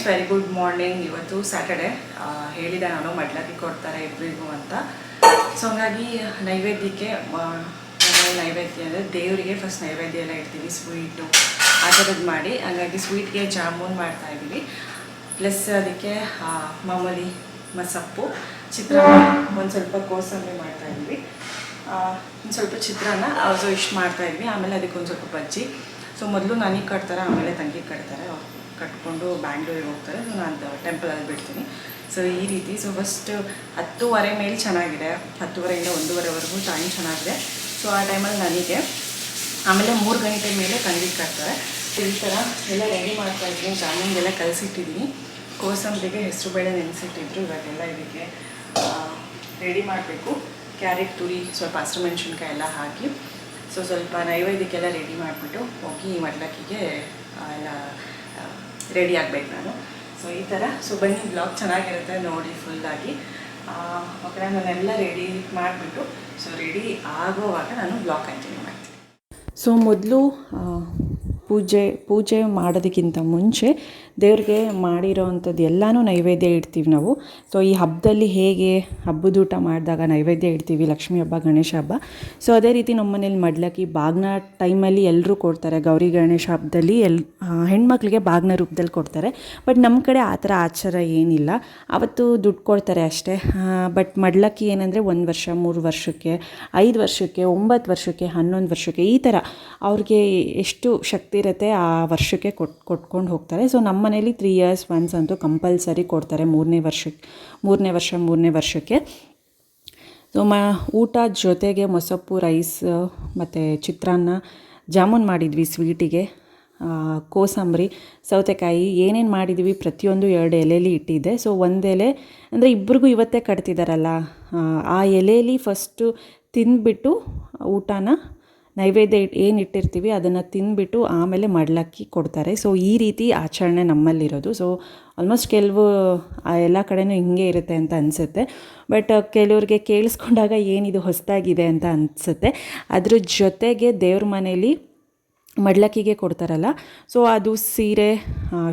Friends, very good morning. ಇವತ್ತು Saturday. ಹೇಳಿದೆ ನಾನು ಮಡ್ಲಕ್ಕಿ ಕೊಡ್ತಾರೆ ಇಬ್ಬರಿಗೂ ಅಂತ. ಸೊ ಹಂಗಾಗಿ ನೈವೇದ್ಯಕ್ಕೆ ನೈವೇದ್ಯ ಅಂದರೆ ದೇವರಿಗೆ ಫಸ್ಟ್ ನೈವೇದ್ಯ ಎಲ್ಲ ಇಡ್ತೀವಿ, ಸ್ವೀಟು ಆ ಥರದ್ದು ಮಾಡಿ. ಹಂಗಾಗಿ ಸ್ವೀಟ್ಗೆ ಜಾಮೂನ್ ಮಾಡ್ತಾಯಿದ್ದೀವಿ. ಪ್ಲಸ್ ಅದಕ್ಕೆ ಮಾಮೂಲಿ ಮಸಪ್ಪು, ಚಿತ್ರಾನ್ನ, ಒಂದು ಸ್ವಲ್ಪ ಕೋಸಂಬರಿ ಮಾಡ್ತಾಯಿದ್ವಿ, ಒಂದು ಸ್ವಲ್ಪ ಚಿತ್ರಾನ್ನ. ಸೊ ಇಷ್ಟು ಮಾಡ್ತಾಯಿದ್ವಿ. ಆಮೇಲೆ ಅದಕ್ಕೆ ಒಂದು ಸ್ವಲ್ಪ ಬಜ್ಜಿ. ಸೊ ಮೊದಲು ನನಗೆ ಕಟ್ತಾರೆ, ಆಮೇಲೆ ತಂಗಿ ಕಟ್ತಾರೆ. ಅವ್ರು ಕಟ್ಕೊಂಡು ಬ್ಯಾಂಗ್ಳೂರಿಗೆ ಹೋಗ್ತಾರೆ. ಸೊ ನಾನು ಟೆಂಪಲಲ್ಲಿ ಬಿಡ್ತೀನಿ. ಸೊ ಈ ರೀತಿ. ಸೊ ಫಸ್ಟ್ 10:30 ಮೇಲೆ ಚೆನ್ನಾಗಿದೆ, 10:30ಇಂದ 1:30ವರೆಗೂ ಟೈಮ್ ಚೆನ್ನಾಗಿದೆ. ಸೊ ಆ ಟೈಮಲ್ಲಿ ನನಗೆ, ಆಮೇಲೆ 3 ಗಂಟೆ ಮೇಲೆ ತಂಗಿಗೆ ಕಟ್ತಾರೆ. ಈ ಥರ ಎಲ್ಲ ರೆಡಿ ಮಾಡ್ತಾಯಿದ್ದೀನಿ. ಜಾಮೂನ್ಗೆಲ್ಲ ಕಲಸಿಟ್ಟಿದ್ದೀನಿ. ಕೋಸಂಬರಿಗೆ ಹೆಸರುಬೇಳೆ ನೆನೆಸಿಟ್ಟಿದ್ರು. ಇವಾಗೆಲ್ಲ ಇದಕ್ಕೆ ರೆಡಿ ಮಾಡಬೇಕು. ಕ್ಯಾರೆಟ್ ತುರಿ, ಸ್ವಲ್ಪ ಹಸಿಮೆಣಸಿನ್ಕಾಯಿ ಎಲ್ಲ ಹಾಕಿ ಸೊ ಸ್ವಲ್ಪ ನೈವೇದ್ಯಕ್ಕೆಲ್ಲ ರೆಡಿ ಮಾಡಿಬಿಟ್ಟು ಹೋಗಿ ಮಡ್ಲಕ್ಕಿಗೆ ಎಲ್ಲ ರೆಡಿ ಆಗಬೇಕು ನಾನು. ಸೊ ಈ ಥರ. ಸೊ ಬನ್ನಿ, ಬ್ಲಾಗ್ ಚೆನ್ನಾಗಿರುತ್ತೆ ನೋಡಿ ಫುಲ್ಲಾಗಿ. ಓಕೆ, ನಾನೆಲ್ಲ ರೆಡಿ ಮಾಡಿಬಿಟ್ಟು ಸೊ ರೆಡಿ ಆಗೋವಾಗ ನಾನು ಬ್ಲಾಗ್ ಕಂಟಿನ್ಯೂ ಮಾಡ್ತೀನಿ. ಸೊ ಮೊದಲು ಪೂಜೆ ಮಾಡೋದಕ್ಕಿಂತ ಮುಂಚೆ ದೇವ್ರಿಗೆ ಮಾಡಿರೋ ಅಂಥದ್ದು ಎಲ್ಲನೂ ನೈವೇದ್ಯ ಇಡ್ತೀವಿ ನಾವು. ಸೊ ಈ ಹಬ್ಬದಲ್ಲಿ ಹೇಗೆ ಹಬ್ಬದ ಊಟ ಮಾಡಿದಾಗ ನೈವೇದ್ಯ ಇಡ್ತೀವಿ, ಲಕ್ಷ್ಮೀ ಹಬ್ಬ, ಗಣೇಶ ಹಬ್ಬ. ಸೊ ಅದೇ ರೀತಿ ನಮ್ಮ ಮನೇಲಿ ಮಡ್ಲಕ್ಕಿ ಬಾಗ್ನ ಟೈಮಲ್ಲಿ ಎಲ್ಲರೂ ಕೊಡ್ತಾರೆ. ಗೌರಿ ಗಣೇಶ ಹಬ್ಬದಲ್ಲಿ ಹೆಣ್ಮಕ್ಳಿಗೆ ಬಾಗ್ನ ರೂಪದಲ್ಲಿ ಕೊಡ್ತಾರೆ. ಬಟ್ ನಮ್ಮ ಕಡೆ ಆ ಥರ ಆಚಾರ ಏನಿಲ್ಲ. ಅವತ್ತು ದುಡ್ಡು ಕೊಡ್ತಾರೆ ಅಷ್ಟೇ. ಬಟ್ ಮಡ್ಲಕ್ಕಿ ಏನಂದರೆ 1 ವರ್ಷ, 3 ವರ್ಷಕ್ಕೆ, 5 ವರ್ಷಕ್ಕೆ, 9 ವರ್ಷಕ್ಕೆ, 11 ವರ್ಷಕ್ಕೆ, ಈ ಥರ ಅವ್ರಿಗೆ ಎಷ್ಟು ಶಕ್ತಿ ಇರುತ್ತೆ ಆ ವರ್ಷಕ್ಕೆ ಕೊಟ್ಕೊಂಡು ಹೋಗ್ತಾರೆ. ಸೊ ನಮ್ಮ ಮನೇಲಿ 3 years ಒನ್ಸ್ ಅಂತೂ ಕಂಪಲ್ಸರಿ ಕೊಡ್ತಾರೆ, 3ನೇ ವರ್ಷಕ್ಕೆ. ಸೊ ಊಟ ಜೊತೆಗೆ ಮೊಸಪ್ಪು, ರೈಸ್ ಮತ್ತು ಚಿತ್ರಾನ್ನ, ಜಾಮೂನ್ ಮಾಡಿದ್ವಿ ಸ್ವೀಟಿಗೆ, ಕೋಸಂಬರಿ, ಸೌತೆಕಾಯಿ, ಏನೇನು ಮಾಡಿದ್ವಿ ಪ್ರತಿಯೊಂದು 2 ಎಲೆಯಲ್ಲಿ ಇಟ್ಟಿದ್ದೆ. ಸೊ 1 ಎಲೆ ಅಂದರೆ ಇಬ್ಬರಿಗೂ ಇವತ್ತೇ ಕಟ್ತಿದ್ದಾರಲ್ಲ, ಆ ಎಲೆಯಲ್ಲಿ ಫಸ್ಟು ತಿಂದುಬಿಟ್ಟು ಊಟನ ನೈವೇದ್ಯ ಏನು ಇಟ್ಟಿರ್ತೀವಿ ಅದನ್ನು ತಿಂದುಬಿಟ್ಟು ಆಮೇಲೆ ಮಡ್ಲಕ್ಕಿ ಕೊಡ್ತಾರೆ. ಸೊ ಈ ರೀತಿ ಆಚರಣೆ ನಮ್ಮಲ್ಲಿರೋದು. ಸೊ ಆಲ್ಮೋಸ್ಟ್ ಎಲ್ಲ ಕಡೆನೂ ಹಿಂಗೆ ಇರುತ್ತೆ ಅಂತ ಅನಿಸುತ್ತೆ. ಬಟ್ ಕೆಲವ್ರಿಗೆ ಕೇಳಿಸ್ಕೊಂಡಾಗ ಏನಿದು ಹೊಸದಾಗಿದೆ ಅಂತ ಅನಿಸುತ್ತೆ. ಅದ್ರ ಜೊತೆಗೆ ದೇವ್ರ ಮನೇಲಿ ಮಡ್ಲಕ್ಕಿಗೆ ಕೊಡ್ತಾರಲ್ಲ, ಸೊ ಅದು ಸೀರೆ,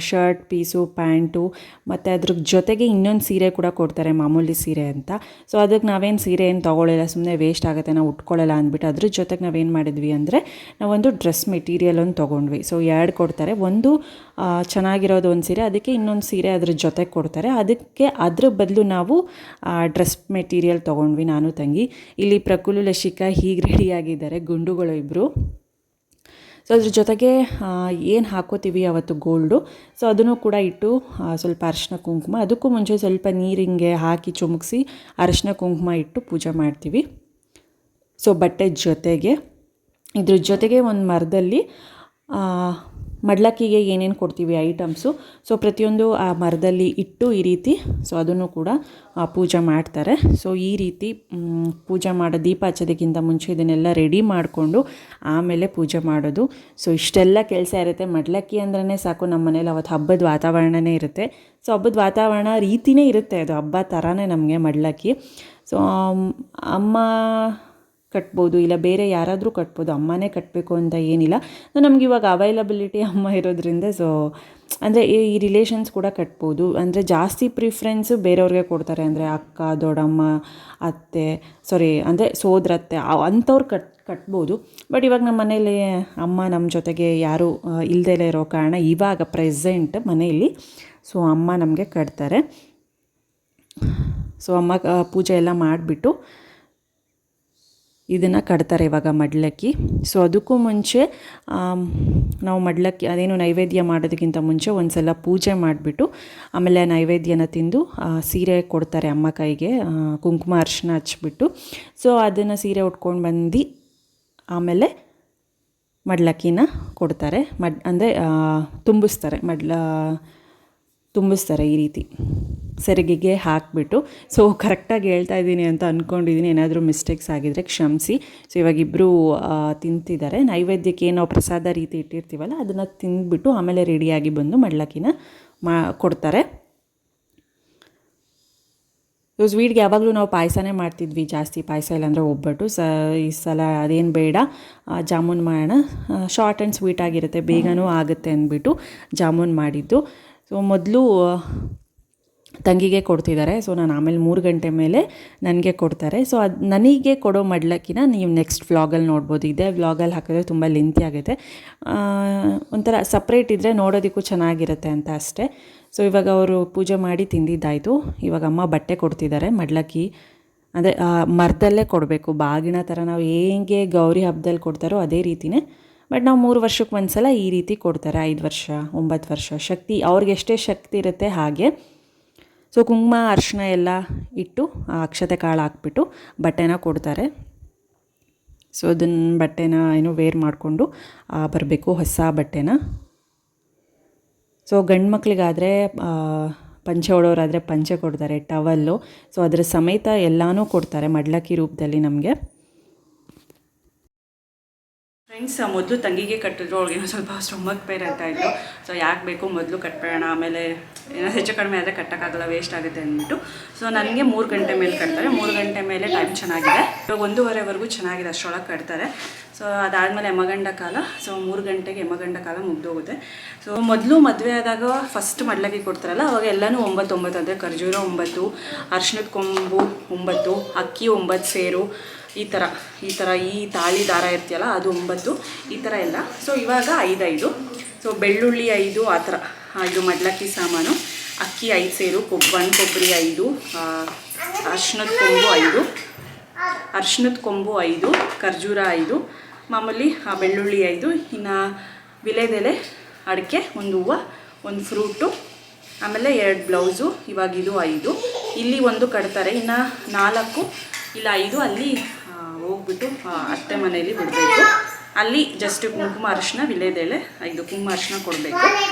ಶರ್ಟ್ ಪೀಸು, ಪ್ಯಾಂಟು, ಮತ್ತು ಅದ್ರ ಜೊತೆಗೆ ಇನ್ನೊಂದು ಸೀರೆ ಕೂಡ ಕೊಡ್ತಾರೆ, ಮಾಮೂಲಿ ಸೀರೆ ಅಂತ. ಸೊ ಅದಕ್ಕೆ ನಾವೇನು ಸೀರೆ ಏನು ತೊಗೊಳ್ಳಲ್ಲ, ಸುಮ್ಮನೆ ವೇಸ್ಟ್ ಆಗುತ್ತೆ, ನಾವು ಉಟ್ಕೊಳ್ಳಲ್ಲ ಅಂದ್ಬಿಟ್ಟು ಅದ್ರ ಜೊತೆಗೆ ನಾವೇನು ಮಾಡಿದ್ವಿ ಅಂದರೆ ನಾವೊಂದು ಡ್ರೆಸ್ ಮೆಟೀರಿಯಲ್ ಒಂದು ತೊಗೊಂಡ್ವಿ. ಸೊ 2 ಕೊಡ್ತಾರೆ. ಒಂದು ಚೆನ್ನಾಗಿರೋದು ಒಂದು ಸೀರೆ, ಅದಕ್ಕೆ ಇನ್ನೊಂದು ಸೀರೆ ಅದ್ರ ಜೊತೆಗೆ ಕೊಡ್ತಾರೆ. ಅದ್ರ ಬದಲು ನಾವು ಡ್ರೆಸ್ ಮೆಟೀರಿಯಲ್ ತೊಗೊಂಡ್ವಿ, ನಾನು ತಂಗಿ. ಇಲ್ಲಿ ಪ್ರಕುಲು, ಲಶಿಕಾ ಹೀಗೆ ರೆಡಿಯಾಗಿದ್ದಾರೆ, ಗುಂಡುಗಳು ಇಬ್ಬರು. ಸೊ ಅದ್ರ ಜೊತೆಗೆ ಏನು ಹಾಕೋತೀವಿ ಅವತ್ತು ಗೋಲ್ಡು, ಸೊ ಅದನ್ನು ಕೂಡ ಇಟ್ಟು ಸ್ವಲ್ಪ ಅರಿಶಿನ ಕುಂಕುಮ, ಅದಕ್ಕೂ ಮುಂಚೆ ಸ್ವಲ್ಪ ನೀರಿಂಗೆ ಹಾಕಿ ಚುಮುಕ್ಸಿ ಅರಿಶಿನ ಕುಂಕುಮ ಇಟ್ಟು ಪೂಜೆ ಮಾಡ್ತೀವಿ. ಸೊ ಬಟ್ಟೆ ಜೊತೆಗೆ ಇದ್ರ ಜೊತೆಗೆ ಒಂದು ಮರದಲ್ಲಿ ಮಡ್ಲಕ್ಕಿಗೆ ಏನೇನು ಕೊಡ್ತೀವಿ ಐಟಮ್ಸು, ಸೊ ಪ್ರತಿಯೊಂದು ಆ ಮರದಲ್ಲಿ ಇಟ್ಟು ಈ ರೀತಿ ಸೊ ಅದನ್ನು ಕೂಡ ಪೂಜೆ ಮಾಡ್ತಾರೆ. ಸೊ ಈ ರೀತಿ ಪೂಜೆ ಮಾಡೋ, ದೀಪ ಹಚ್ಚೋದಕ್ಕಿಂತ ಮುಂಚೆ ಇದನ್ನೆಲ್ಲ ರೆಡಿ ಮಾಡಿಕೊಂಡು ಆಮೇಲೆ ಪೂಜೆ ಮಾಡೋದು. ಸೊ ಇಷ್ಟೆಲ್ಲ ಕೆಲಸ ಇರುತ್ತೆ. ಮಡ್ಲಕ್ಕಿ ಅಂದ್ರೇ ಸಾಕು, ನಮ್ಮ ಮನೇಲಿ ಅವತ್ತು ಹಬ್ಬದ ವಾತಾವರಣನೇ ಇರುತ್ತೆ. ಸೊ ಹಬ್ಬದ ವಾತಾವರಣ ರೀತಿಯೇ ಇರುತ್ತೆ, ಅದು ಹಬ್ಬ ಥರನೇ ನಮಗೆ ಮಡ್ಲಕ್ಕಿ. ಸೊ ಅಮ್ಮ ಕಟ್ಬೋದು, ಇಲ್ಲ ಬೇರೆ ಯಾರಾದರೂ ಕಟ್ಬೋದು, ಅಮ್ಮನೇ ಕಟ್ಟಬೇಕು ಅಂತ ಏನಿಲ್ಲ. ನಮ್ಗೆ ಇವಾಗ ಅವೈಲಬಿಲಿಟಿ ಅಮ್ಮ ಇರೋದ್ರಿಂದ ಸೊ ಅಂದರೆ ಈ ರಿಲೇಷನ್ಸ್ ಕೂಡ ಕಟ್ಬೋದು. ಅಂದರೆ ಜಾಸ್ತಿ ಪ್ರಿಫ್ರೆನ್ಸು ಬೇರೆಯವ್ರಿಗೆ ಕೊಡ್ತಾರೆ, ಅಂದರೆ ಅಕ್ಕ, ದೊಡ್ಡಮ್ಮ, ಅತ್ತೆ, ಅಂದರೆ ಸೋದರತ್ತೆ ಅಂಥವ್ರು ಕಟ್ಬೋದು. ಬಟ್ ಇವಾಗ ನಮ್ಮ ಮನೇಲಿ ಅಮ್ಮ ನಮ್ಮ ಜೊತೆಗೆ ಯಾರೂ ಇಲ್ಲದೇ ಇರೋ ಕಾರಣ ಇವಾಗ ಪ್ರೆಸೆಂಟ್ ಮನೆಯಲ್ಲಿ ಸೊ ಅಮ್ಮ ನಮಗೆ ಕಟ್ತಾರೆ. ಸೊ ಅಮ್ಮ ಪೂಜೆ ಎಲ್ಲ ಮಾಡಿಬಿಟ್ಟು ಇದನ್ನು ಕಟ್ತಾರೆ ಇವಾಗ ಮಡ್ಲಕ್ಕಿ. ಸೊ ಅದಕ್ಕೂ ಮುಂಚೆ ನಾವು ಮಡ್ಲಕ್ಕಿ ಅದೇನು ನೈವೇದ್ಯ ಮಾಡೋದಕ್ಕಿಂತ ಮುಂಚೆ ಒಂದು ಸಲ ಪೂಜೆ ಮಾಡಿಬಿಟ್ಟು ಆಮೇಲೆ ನೈವೇದ್ಯನ ತಿಂದು ಸೀರೆ ಕೊಡ್ತಾರೆ ಅಮ್ಮ ಕೈಗೆ, ಕುಂಕುಮ ಅರಿಶಿನ ಹಚ್ಬಿಟ್ಟು. ಸೊ ಅದನ್ನು ಸೀರೆ ಉಟ್ಕೊಂಡು ಬಂದು ಆಮೇಲೆ ಮಡ್ಲಕ್ಕಿನ ಕೊಡ್ತಾರೆ. ಅಂದರೆ ತುಂಬಿಸ್ತಾರೆ ಈ ರೀತಿ ಸೆರಗಿಗೆ ಹಾಕಿಬಿಟ್ಟು. ಸೊ ಕರೆಕ್ಟಾಗಿ ಹೇಳ್ತಾ ಇದ್ದೀನಿ ಅಂತ ಅಂದ್ಕೊಂಡಿದ್ದೀನಿ, ಏನಾದರೂ ಮಿಸ್ಟೇಕ್ಸ್ ಆಗಿದ್ದರೆ ಕ್ಷಮಿಸಿ. ಸೊ ಇವಾಗಿಬ್ಬರು ತಿಂತಿದ್ದಾರೆ. ನೈವೇದ್ಯಕ್ಕೆ ನಾವು ಪ್ರಸಾದ ರೀತಿ ಇಟ್ಟಿರ್ತೀವಲ್ಲ ಅದನ್ನು ತಿಂದುಬಿಟ್ಟು ಆಮೇಲೆ ರೆಡಿಯಾಗಿ ಬಂದು ಮಡ್ಲಕ್ಕಿನ ಕೊಡ್ತಾರೆ. ಸೊ ಸ್ವೀಟ್ಗೆ ಯಾವಾಗಲೂ ನಾವು ಪಾಯಸನೇ ಮಾಡ್ತಿದ್ವಿ ಜಾಸ್ತಿ, ಪಾಯಸ ಇಲ್ಲಾಂದರೆ ಒಬ್ಬಟ್ಟು. ಈ ಸಲ ಅದೇನು ಬೇಡ, ಜಾಮೂನ್ ಮಾಡೋಣ, ಶಾರ್ಟ್ ಆ್ಯಂಡ್ ಸ್ವೀಟ್ ಆಗಿರುತ್ತೆ, ಬೇಗನೂ ಆಗುತ್ತೆ ಅಂದ್ಬಿಟ್ಟು ಜಾಮೂನ್ ಮಾಡಿದ್ದು. ಸೊ ಮೊದಲು ತಂಗಿಗೆ ಕೊಡ್ತಿದ್ದಾರೆ. ಸೊ ನಾನು ಆಮೇಲೆ 3 ಗಂಟೆ ಮೇಲೆ ನನಗೆ ಕೊಡ್ತಾರೆ. ಸೊ ಅದು ನನಗೆ ಕೊಡೋ ಮಡ್ಲಕ್ಕಿನ ನೀವು ನೆಕ್ಸ್ಟ್ ವ್ಲಾಗಲ್ಲಿ ನೋಡ್ಬೋದು. ಇದೇ ವ್ಲಾಗಲ್ಲಿ ಹಾಕಿದ್ರೆ ತುಂಬ ಲೆಂತಿ ಆಗುತ್ತೆ. ಒಂಥರ ಸಪ್ರೇಟ್ ಇದ್ದರೆ ನೋಡೋದಕ್ಕೂ ಚೆನ್ನಾಗಿರುತ್ತೆ ಅಂತ ಅಷ್ಟೇ. ಸೊ ಇವಾಗ ಅವರು ಪೂಜೆ ಮಾಡಿ ತಿಂದಿದ್ದಾಯಿತು. ಇವಾಗ ಅಮ್ಮ ಬಟ್ಟೆ ಕೊಡ್ತಿದ್ದಾರೆ. ಮಡ್ಲಕ್ಕಿ ಅಂದರೆ ಮರದಲ್ಲೇ ಕೊಡಬೇಕು, ಬಾಗಿನ ಥರ ನಾವು ಹೇಗೆ ಗೌರಿ ಹಬ್ಬದಲ್ಲಿ ಕೊಡ್ತಾರೋ ಅದೇ ರೀತಿಯೇ. ಬಟ್ ನಾವು 3 ವರ್ಷಕ್ಕೆ ಒಂದು ಸಲ ಈ ರೀತಿ ಕೊಡ್ತಾರೆ. 5 ವರ್ಷ 9 ವರ್ಷ ಶಕ್ತಿ ಅವ್ರಿಗೆ ಎಷ್ಟೇ ಶಕ್ತಿ ಇರುತ್ತೆ ಹಾಗೆ. ಸೊ ಕುಂಕುಮ ಅರಿಶಿನ ಎಲ್ಲ ಇಟ್ಟು ಅಕ್ಷತೆ ಕಾಳು ಹಾಕ್ಬಿಟ್ಟು ಬಟ್ಟೆನ ಕೊಡ್ತಾರೆ. ಸೊ ಅದನ್ನು ಬಟ್ಟೆನ ಏನೋ ವೇರ್ ಮಾಡಿಕೊಂಡು ಬರಬೇಕು, ಹೊಸ ಬಟ್ಟೆನ. ಸೊ ಗಂಡು ಮಕ್ಕಳಿಗಾದರೆ ಪಂಚೆ ಉಡೋರಾದರೆ ಪಂಚೆ ಕೊಡ್ತಾರೆ, ಟವಲ್ಲು. ಸೊ ಅದರ ಸಮೇತ ಎಲ್ಲನೂ ಕೊಡ್ತಾರೆ ಮಡ್ಲಕ್ಕಿ ರೂಪದಲ್ಲಿ ನಮಗೆ. ಫ್ರೆಂಡ್ಸ್, ಮೊದಲು ತಂಗಿಗೆ ಕಟ್ಟಿದ್ರು. ಅವ್ಳಿಗೇನೋ ಸ್ವಲ್ಪ ಸ್ಟೊಮಕ್ ಪೇನ್ ಅಂತ ಇತ್ತು. ಸೊ ಯಾಕೆ ಬೇಕು ಮೊದಲು ಕಟ್ಬೇಡ, ಆಮೇಲೆ ಏನೋ ಹೆಚ್ಚು ಕಡಿಮೆ ಆದರೆ ಕಟ್ಟೋಕ್ಕಾಗಲ್ಲ, ವೇಸ್ಟ್ ಆಗುತ್ತೆ ಅಂದ್ಬಿಟ್ಟು. ಸೊ ನನಗೆ 3 ಗಂಟೆ ಮೇಲೆ ಕಟ್ತಾರೆ. 3 ಗಂಟೆ ಮೇಲೆ ಟೈಮ್ ಚೆನ್ನಾಗಿದೆ. ಇವಾಗ 1:30ವರೆಗೂ ಚೆನ್ನಾಗಿದೆ, ಅಷ್ಟರೊಳಗೆ ಕಟ್ತಾರೆ. ಸೊ ಅದಾದಮೇಲೆ ಯಮಗಂಡ ಕಾಲ. ಸೊ 3 ಗಂಟೆಗೆ ಯಮಗಂಡ ಕಾಲ ಮುಗ್ದೋಗುತ್ತೆ. ಸೊ ಮೊದಲು ಮದುವೆ ಆದಾಗ ಫಸ್ಟ್ ಮಡ್ಲಕ್ಕಿ ಕೊಡ್ತಾರಲ್ಲ, ಅವಾಗ ಎಲ್ಲನೂ 9 ಅಂದರೆ ಖರ್ಜೂರ 9, ಅರ್ಶಿಣದ ಕೊಂಬು 9, ಅಕ್ಕಿ 9 ಸೇರು, ಈ ಥರ ಈ ತಾಳಿ ದಾರ ಇರ್ತೀಯಲ್ಲ ಅದು 9, ಈ ಥರ ಎಲ್ಲ. ಸೊ ಇವಾಗ 5. ಸೊ ಬೆಳ್ಳುಳ್ಳಿ 5, ಆ ಥರ ಇದು ಮಡ್ಲಕ್ಕಿ ಸಾಮಾನು. ಅಕ್ಕಿ 5 ಸೇರು, ಒಣ ಕೊಬ್ಬರಿ 5, ಅರ್ಶಿಣದ ಕೊಂಬು 5, ಖರ್ಜೂರ 5, ಮಾಮೂಲಿ ಬೆಳ್ಳುಳ್ಳಿ 5, ಇನ್ನು ವಿಳೆದೆಲೆ, ಅಡಿಕೆ, 1 ಹೂವು, 1 ಫ್ರೂಟು, ಆಮೇಲೆ 2 ಬ್ಲೌಸು. ಇವಾಗ ಇದು 5. ಇಲ್ಲಿ 1 ಕಟ್ತಾರೆ. ಇನ್ನು 4 ಇಲ್ಲ 5 ಅಲ್ಲಿ ಹೋಗ್ಬಿಟ್ಟು ಅತ್ತೆ ಮನೆಯಲ್ಲಿ ಬಿಡಬೇಕು. ಅಲ್ಲಿ ಜಸ್ಟ್ ಕುಂಕುಮ ಅರಿಶಿನ, ವಿಳೆದೆಲೆ 5 ಕುಂಕುಮ ಅರಿಶಿನ ಕೊಡಬೇಕು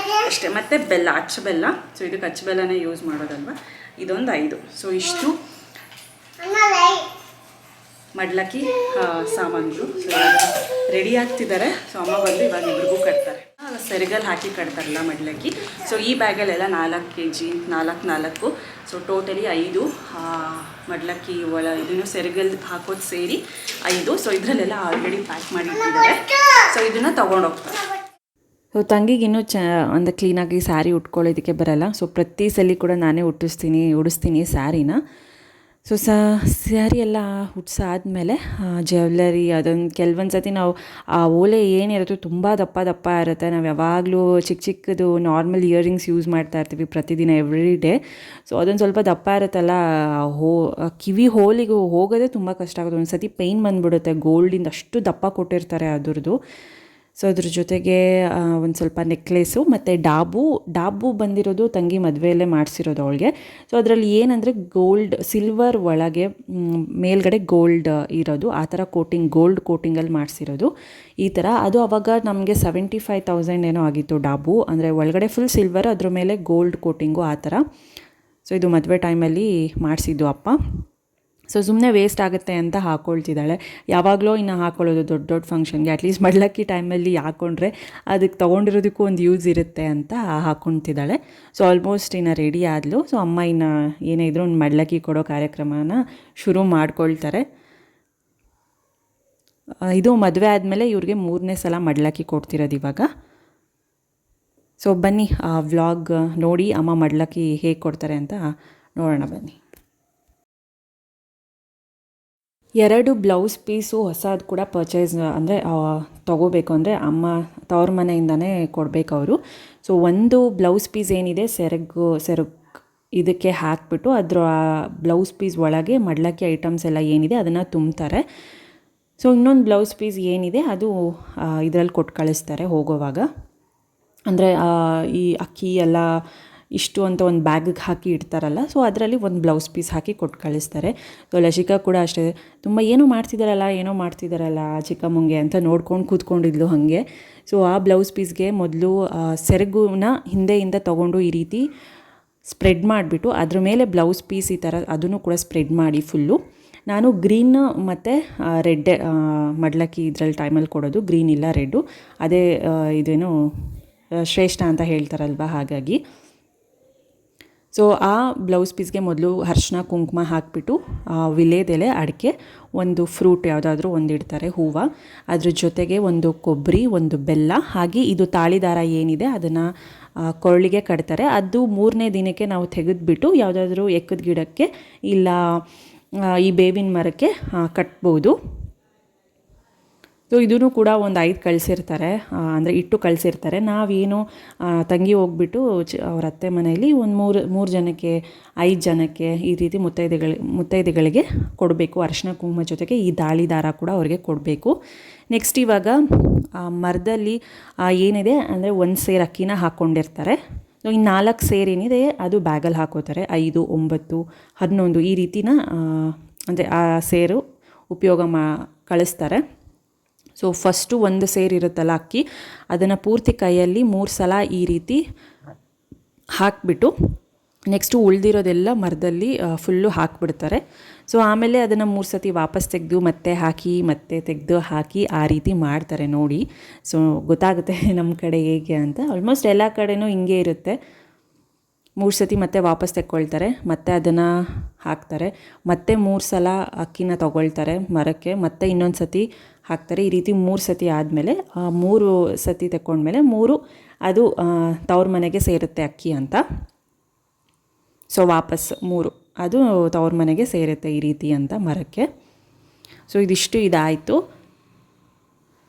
ಅಷ್ಟೇ. ಮತ್ತು ಬೆಲ್ಲ, ಅಚ್ಚ ಬೆಲ್ಲ. ಸೊ ಇದಕ್ಕೆ ಅಚ್ಚ ಬೆಲ್ಲನೇ ಯೂಸ್ ಮಾಡೋದಲ್ವ. ಇದೊಂದು 5. ಸೊ ಇಷ್ಟು ಮಡ್ಲಕ್ಕಿ ಸಾಮಾನುಗಳು. ಸೊ ಇವಾಗ ರೆಡಿ ಆಗ್ತಿದ್ದಾರೆ. ಸೊ ಅಮ್ಮ ಬಂದು ಇವಾಗ ಇಬ್ರಿಗೂ ಕಟ್ತಾರೆ. ಸೆರಗಲ್ಲಿ ಹಾಕಿ ಕಟ್ತಾರಲ್ಲ ಮಡ್ಲಕ್ಕಿ. ಸೊ ಈ ಬ್ಯಾಗಲ್ಲೆಲ್ಲ 4 kg, 4. ಸೊ ಟೋಟಲಿ 5 ಮಡ್ಲಕ್ಕಿ ಇದನ್ನು ಸೆರಗಲ್ಲಿ ಹಾಕೋದು ಸೇರಿ 5. ಸೊ ಇದರಲ್ಲೆಲ್ಲ ಆಲ್ರೆಡಿ ಪ್ಯಾಕ್ ಮಾಡಿ ಇಟ್ಟಿದ್ದಾರೆ. ಸೊ ಇದನ್ನು ತೊಗೊಂಡೋಗ್ತಾರೆ. ಸೊ ತಂಗಿಗಿನ್ನೂ ಒಂದು ಕ್ಲೀನಾಗಿ ಸ್ಯಾರಿ ಉಟ್ಕೊಳ್ಳೋದಕ್ಕೆ ಬರಲ್ಲ. ಸೊ ಪ್ರತಿ ಸಲ ಕೂಡ ನಾನೇ ಉಡಿಸ್ತೀನಿ ಸ್ಯಾರಿನ. ಸೊ ಸ್ಯಾರಿ ಎಲ್ಲ ಉಟ್ಸಾದ್ಮೇಲೆ ಜ್ಯುವೆಲ್ಲರಿ ಅದೊಂದು ಕೆಲವೊಂದು ಸತಿ ನಾವು ಆ ಓಲೆ ಏನಿರುತ್ತೋ ತುಂಬ ದಪ್ಪ ಇರುತ್ತೆ. ನಾವು ಯಾವಾಗಲೂ ಚಿಕ್ಕದು ನಾರ್ಮಲ್ ಇಯರಿಂಗ್ಸ್ ಯೂಸ್ ಮಾಡ್ತಾ ಇರ್ತೀವಿ ಪ್ರತಿದಿನ ಎವ್ರಿ ಡೇ. ಸೊ ಅದೊಂದು ಸ್ವಲ್ಪ ದಪ್ಪ ಇರುತ್ತಲ್ಲ, ಕಿವಿ ಹೋಲಿಗೆ ಹೋಗೋದೇ ತುಂಬ ಕಷ್ಟ ಆಗುತ್ತೆ. ಒಂದು ಸತಿ ಪೇಯ್ನ್ ಬಂದುಬಿಡುತ್ತೆ, ಗೋಲ್ಡಿಂದ ಅಷ್ಟು ದಪ್ಪ ಕೊಟ್ಟಿರ್ತಾರೆ ಅದ್ರದ್ದು. ಸೊ ಅದ್ರ ಜೊತೆಗೆ ಒಂದು ಸ್ವಲ್ಪ ನೆಕ್ಲೇಸು ಮತ್ತು ಡಾಬು ಬಂದಿರೋದು ತಂಗಿ ಮದುವೆಯಲ್ಲೇ ಮಾಡಿಸಿರೋದು ಅವಳಿಗೆ. ಸೊ ಅದರಲ್ಲಿ ಏನಂದರೆ ಸಿಲ್ವರ್ ಒಳಗೆ ಮೇಲ್ಗಡೆ ಗೋಲ್ಡ್ ಇರೋದು, ಆ ಥರ ಗೋಲ್ಡ್ ಕೋಟಿಂಗಲ್ಲಿ ಮಾಡಿಸಿರೋದು ಈ ಥರ. ಅದು ಆವಾಗ ನಮಗೆ 75,000 ಏನೋ ಆಗಿತ್ತು ಡಾಬು. ಅಂದರೆ ಒಳಗಡೆ ಫುಲ್ ಸಿಲ್ವರ್, ಅದ್ರ ಮೇಲೆ ಗೋಲ್ಡ್ ಕೋಟಿಂಗು ಆ ಥರ. ಸೊ ಇದು ಮದುವೆ ಟೈಮಲ್ಲಿ ಮಾಡಿಸಿದ್ದು ಅಪ್ಪ. ಸೊ ಸುಮ್ಮನೆ ವೇಸ್ಟ್ ಆಗುತ್ತೆ ಅಂತ ಹಾಕ್ಕೊಳ್ತಿದ್ದಾಳೆ. ಯಾವಾಗಲೂ ಇನ್ನು ಹಾಕ್ಕೊಳ್ಳೋದು ದೊಡ್ಡ ಫಂಕ್ಷನ್ಗೆ, ಅಟ್ಲೀಸ್ಟ್ ಮಡ್ಲಕ್ಕಿ ಟೈಮಲ್ಲಿ ಹಾಕ್ಕೊಂಡ್ರೆ ಅದಕ್ಕೆ ತೊಗೊಂಡಿರೋದಕ್ಕೂ ಒಂದು ಯೂಸ್ ಇರುತ್ತೆ ಅಂತ ಹಾಕ್ಕೊಳ್ತಿದ್ದಾಳೆ. ಸೊ ಆಲ್ಮೋಸ್ಟ್ ಇನ್ನು ರೆಡಿ ಆದಳು. ಸೊ ಅಮ್ಮ ಇನ್ನು ಏನೇ ಇದ್ರೂ ಒಂದು ಮಡ್ಲಕ್ಕಿ ಕೊಡೋ ಕಾರ್ಯಕ್ರಮನ ಶುರು ಮಾಡ್ಕೊಳ್ತಾರೆ. ಇದು ಮದುವೆ ಆದಮೇಲೆ ಇವ್ರಿಗೆ 3ನೇ ಸಲ ಮಡ್ಲಕ್ಕಿ ಕೊಡ್ತಿರೋದು ಇವಾಗ. ಸೊ ಬನ್ನಿ ವ್ಲಾಗ್ ನೋಡಿ ಅಮ್ಮ ಮಡ್ಲಕ್ಕಿ ಹೇಗೆ ಕೊಡ್ತಾರೆ ಅಂತ ನೋಡೋಣ ಬನ್ನಿ. 2 ಬ್ಲೌಸ್ ಪೀಸು ಹೊಸದು ಕೂಡ ಪರ್ಚೇಸ್ ಅಂದರೆ ತೊಗೋಬೇಕು. ಅಂದರೆ ಅಮ್ಮ ತವ್ರ ಮನೆಯಿಂದನೇ ಕೊಡಬೇಕು ಅವರು. ಸೊ ಒಂದು ಬ್ಲೌಸ್ ಪೀಸ್ ಏನಿದೆ ಸೆರಗು ಇದಕ್ಕೆ ಹಾಕಿಬಿಟ್ಟು ಅದರ ಬ್ಲೌಸ್ ಪೀಸ್ ಒಳಗೆ ಮಡ್ಲಕ್ಕಿ ಐಟಮ್ಸ್ ಎಲ್ಲ ಏನಿದೆ ಅದನ್ನು ತುಂಬ್ತಾರೆ. ಸೊ ಇನ್ನೊಂದು ಬ್ಲೌಸ್ ಪೀಸ್ ಏನಿದೆ ಅದು ಇದರಲ್ಲಿ ಕೊಟ್ಟು ಕಳಿಸ್ತಾರೆ ಹೋಗೋವಾಗ. ಅಂದರೆ ಈ ಅಕ್ಕಿ ಎಲ್ಲ ಇಷ್ಟು ಅಂತ ಒಂದು ಬ್ಯಾಗಿಗೆ ಹಾಕಿ ಇಡ್ತಾರಲ್ಲ, ಸೊ ಅದರಲ್ಲಿ ಒಂದು ಬ್ಲೌಸ್ ಪೀಸ್ ಹಾಕಿ ಕೊಟ್ಟು ಕಳಿಸ್ತಾರೆ. ಸೊ ಲಸಿಕಾ ಕೂಡ ಅಷ್ಟೇ, ತುಂಬ ಏನೋ ಮಾಡ್ತಿದ್ದಾರಲ್ಲ ಚಿಕ್ಕಮ್ಮಂಗೆ ಅಂತ ನೋಡ್ಕೊಂಡು ಕೂತ್ಕೊಂಡಿದ್ಲು ಹಾಗೆ. ಸೊ ಆ ಬ್ಲೌಸ್ ಪೀಸ್ಗೆ ಮೊದಲು ಸೆರಗುನ ಹಿಂದೆಯಿಂದ ತೊಗೊಂಡು ಈ ರೀತಿ ಸ್ಪ್ರೆಡ್ ಮಾಡಿಬಿಟ್ಟು ಅದ್ರ ಮೇಲೆ ಬ್ಲೌಸ್ ಪೀಸ್ ಈ ಥರ ಅದನ್ನು ಕೂಡ ಸ್ಪ್ರೆಡ್ ಮಾಡಿ ಫುಲ್ಲು. ನಾನು ಗ್ರೀನ್ ಮತ್ತು ರೆಡ್ ಮಡ್ಲಕ್ಕಿ ಇದರಲ್ಲಿ ಟೈಮಲ್ಲಿ ಕೊಡೋದು, ಗ್ರೀನ್ ಇಲ್ಲ ರೆಡ್ಡು, ಅದೇ ಇದೇನು ಶ್ರೇಷ್ಠ ಅಂತ ಹೇಳ್ತಾರಲ್ವ, ಹಾಗಾಗಿ. ಸೊ ಆ ಬ್ಲೌಸ್ ಪೀಸ್ಗೆ ಮೊದಲು ಅರಿಶಿನ ಕುಂಕುಮ ಹಾಕಿಬಿಟ್ಟು ವಿಲೇದೆಲೆ ಅಡಿಕೆ ಒಂದು ಫ್ರೂಟ್ ಯಾವುದಾದ್ರೂ ಒಂದು ಇಡ್ತಾರೆ ಹೂವು, ಅದ್ರ ಜೊತೆಗೆ ಒಂದು ಕೊಬ್ಬರಿ, ಒಂದು ಬೆಲ್ಲ, ಹಾಗೆ ಇದು ತಾಳಿದಾರ ಏನಿದೆ ಅದನ್ನು ಕೊರಳಿಗೆ ಕಟ್ತಾರೆ. ಅದು 3ನೇ ದಿನಕ್ಕೆ ನಾವು ತೆಗೆದುಬಿಟ್ಟು ಯಾವುದಾದ್ರೂ ಎಕ್ಕದ ಗಿಡಕ್ಕೆ ಇಲ್ಲ ಈ ಬೇವಿನ ಮರಕ್ಕೆ ಕಟ್ಬೋದು. ಸೊ ಇದೂ ಕೂಡ ಒಂದು 5 ಕಳಿಸಿರ್ತಾರೆ, ಅಂದರೆ ಇಟ್ಟು ಕಳಿಸಿರ್ತಾರೆ. ನಾವೇನು ತಂಗಿ ಹೋಗ್ಬಿಟ್ಟು ಅವ್ರ ಅತ್ತೆ ಮನೆಯಲ್ಲಿ ಒಂದು ಮೂರು ಜನಕ್ಕೆ 5 ಜನಕ್ಕೆ ಈ ರೀತಿ ಮುತ್ತೈದೆಗಳಿಗೆ ಕೊಡಬೇಕು. ಅರಿಶಿನ ಕುಂಕುಮ ಜೊತೆಗೆ ಈ ದಾಳಿ ದಾರ ಕೂಡ ಅವ್ರಿಗೆ ಕೊಡಬೇಕು. ನೆಕ್ಸ್ಟ್ ಇವಾಗ ಮರದಲ್ಲಿ ಏನಿದೆ ಅಂದರೆ 1 ಸೇರು ಅಕ್ಕಿನ ಹಾಕ್ಕೊಂಡಿರ್ತಾರೆ. ಸೊ ಇನ್ನು 4 ಸೇರು ಏನಿದೆ ಅದು ಬ್ಯಾಗಲ್ಲಿ ಹಾಕೋತಾರೆ. 5, 9, 11 ಈ ರೀತಿನ ಅಂದರೆ ಆ ಸೇರು ಉಪಯೋಗ ಕಳಿಸ್ತಾರೆ. ಸೊ ಫಸ್ಟು 1 ಸೇರು ಇರುತ್ತಲ್ಲ ಅಕ್ಕಿ, ಅದನ್ನು ಪೂರ್ತಿ ಕೈಯಲ್ಲಿ 3 ಸಲ ಈ ರೀತಿ ಹಾಕಿಬಿಟ್ಟು ನೆಕ್ಸ್ಟು ಉಳಿದಿರೋದೆಲ್ಲ ಮರದಲ್ಲಿ ಫುಲ್ಲು ಹಾಕಿಬಿಡ್ತಾರೆ. ಸೊ ಆಮೇಲೆ ಅದನ್ನು 3 ಸತಿ ವಾಪಸ್ ತೆಗೆದು ಮತ್ತೆ ಹಾಕಿ, ಮತ್ತೆ ತೆಗೆದು ಹಾಕಿ ಆ ರೀತಿ ಮಾಡ್ತಾರೆ ನೋಡಿ. ಸೊ ಗೊತ್ತಾಗುತ್ತೆ ನಮ್ಮ ಕಡೆ ಹೇಗೆ ಅಂತ. ಆಲ್ಮೋಸ್ಟ್ ಎಲ್ಲ ಕಡೆನೂ ಹಿಂಗೆ ಇರುತ್ತೆ. 3 ಸತಿ ಮತ್ತೆ ವಾಪಸ್ ತೆಕ್ಕೊಳ್ತಾರೆ, ಮತ್ತೆ ಅದನ್ನು ಹಾಕ್ತಾರೆ, ಮತ್ತೆ 3 ಸಲ ಅಕ್ಕಿನ ತೊಗೊಳ್ತಾರೆ ಮರಕ್ಕೆ, ಮತ್ತೆ ಇನ್ನೊಂದು ಸತಿ ಹಾಕ್ತಾರೆ. ಈ ರೀತಿ 3 ಸತಿ ಆದಮೇಲೆ 3 ಸತಿ ತೆಕ್ಕೊಂಡ್ಮೇಲೆ 3 ಅದು ತವ್ರ ಮನೆಗೆ ಸೇರುತ್ತೆ ಅಕ್ಕಿ ಅಂತ. ಸೊ ವಾಪಸ್ 3 ಅದು ತವ್ರ ಮನೆಗೆ ಸೇರುತ್ತೆ ಈ ರೀತಿ ಅಂತ ಮರಕ್ಕೆ. ಸೊ ಇದಿಷ್ಟು ಇದಾಯಿತು.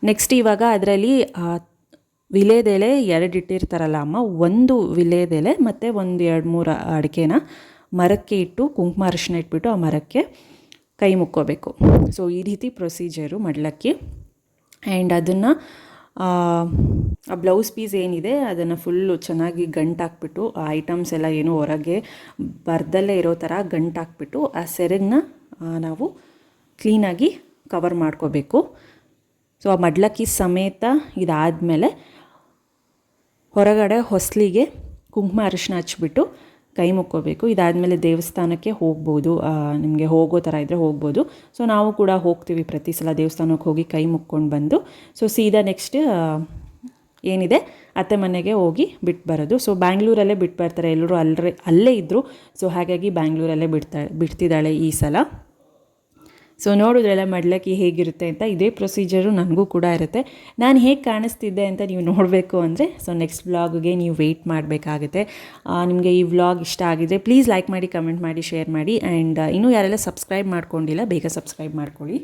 ನೆಕ್ಸ್ಟ್ ಇವಾಗ ಅದರಲ್ಲಿ ವಿಲೇದೆಲೆ 2 ಇಟ್ಟಿರ್ತಾರಲ್ಲ ಅಮ್ಮ, 1 ವಿಲೇದೆಲೆ ಮತ್ತು 1, 2, 3 ಅಡಿಕೆನ ಮರಕ್ಕೆ ಇಟ್ಟು ಕುಂಕುಮ ಅರಿಶಿನ ಇಟ್ಬಿಟ್ಟು ಆ ಮರಕ್ಕೆ ಕೈ ಮುಕ್ಕೋಬೇಕು. ಸೊ ಈ ರೀತಿ ಪ್ರೊಸೀಜರು ಮಡ್ಲಕ್ಕಿ. ಆ್ಯಂಡ್ ಅದನ್ನು ಆ ಬ್ಲೌಸ್ ಪೀಸ್ ಏನಿದೆ ಅದನ್ನು ಫುಲ್ಲು ಚೆನ್ನಾಗಿ ಗಂಟಾಕ್ಬಿಟ್ಟು ಆ ಐಟಮ್ಸ್ ಎಲ್ಲ ಏನು ಹೊರಗೆ ಬರ್ದಲ್ಲೇ ಇರೋ ಥರ ಗಂಟಾಕ್ಬಿಟ್ಟು ಆ ಸೆರಗನ್ನ ನಾವು ಕ್ಲೀನಾಗಿ ಕವರ್ ಮಾಡ್ಕೋಬೇಕು. ಸೊ ಆ ಮಡ್ಲಕ್ಕಿ ಸಮೇತ ಇದಾದಮೇಲೆ ಹೊರಗಡೆ ಹೊಸಲಿಗೆ ಕುಂಕುಮ ಅರಿಶಿನ ಹಚ್ಬಿಟ್ಟು ಕೈ ಮುಕ್ಕೋಬೇಕು. ಇದಾದಮೇಲೆ ದೇವಸ್ಥಾನಕ್ಕೆ ಹೋಗ್ಬೋದು, ನಿಮಗೆ ಹೋಗೋ ಥರ ಇದ್ದರೆ ಹೋಗ್ಬೋದು. ಸೊ ನಾವು ಕೂಡ ಹೋಗ್ತೀವಿ ಪ್ರತಿ ಸಲ ದೇವಸ್ಥಾನಕ್ಕೆ ಹೋಗಿ ಕೈ ಮುಕ್ಕೊಂಡು ಬಂದು ಸೊ ಸೀದಾ ನೆಕ್ಸ್ಟ್ ಏನಿದೆ ಅತ್ತೆ ಮನೆಗೆ ಹೋಗಿ ಬಿಟ್ಟು ಬರೋದು. ಸೊ ಬ್ಯಾಂಗ್ಳೂರಲ್ಲೇ ಬಿಟ್ಟು ಬರ್ತಾರೆ, ಎಲ್ಲರೂ ಅಲ್ಲೇ ಇದ್ದರು. ಸೊ ಹಾಗಾಗಿ ಬ್ಯಾಂಗ್ಳೂರಲ್ಲೇ ಬಿಡ್ತಿದ್ದಾಳೆ ಈ ಸಲ. ಸೊ ನೋಡಿದ್ರೆಲ್ಲ ಮಡ್ಲಕ್ಕಿ ಹೇಗಿರುತ್ತೆ ಅಂತ. ಇದೇ ಪ್ರೊಸೀಜರು ನನಗೂ ಕೂಡ ಇರುತ್ತೆ. ನಾನು ಹೇಗೆ ಕಾಣಿಸ್ತಿದ್ದೆ ಅಂತ ನೀವು ನೋಡಬೇಕು ಅಂದರೆ ಸೊ ನೆಕ್ಸ್ಟ್ ವ್ಲಾಗ್ಗೆ ನೀವು ವೆಯ್ಟ್ ಮಾಡಬೇಕಾಗುತ್ತೆ. ನಿಮಗೆ ಈ ವ್ಲಾಗ್ ಇಷ್ಟ ಆಗಿದ್ರೆ ಪ್ಲೀಸ್ ಲೈಕ್ ಮಾಡಿ, ಕಮೆಂಟ್ ಮಾಡಿ, ಶೇರ್ ಮಾಡಿ. ಆ್ಯಂಡ್ ಇನ್ನೂ ಯಾರೆಲ್ಲ ಸಬ್ಸ್ಕ್ರೈಬ್ ಮಾಡ್ಕೊಂಡಿಲ್ಲ ಬೇಗ ಸಬ್ಸ್ಕ್ರೈಬ್ ಮಾಡ್ಕೊಳ್ಳಿ.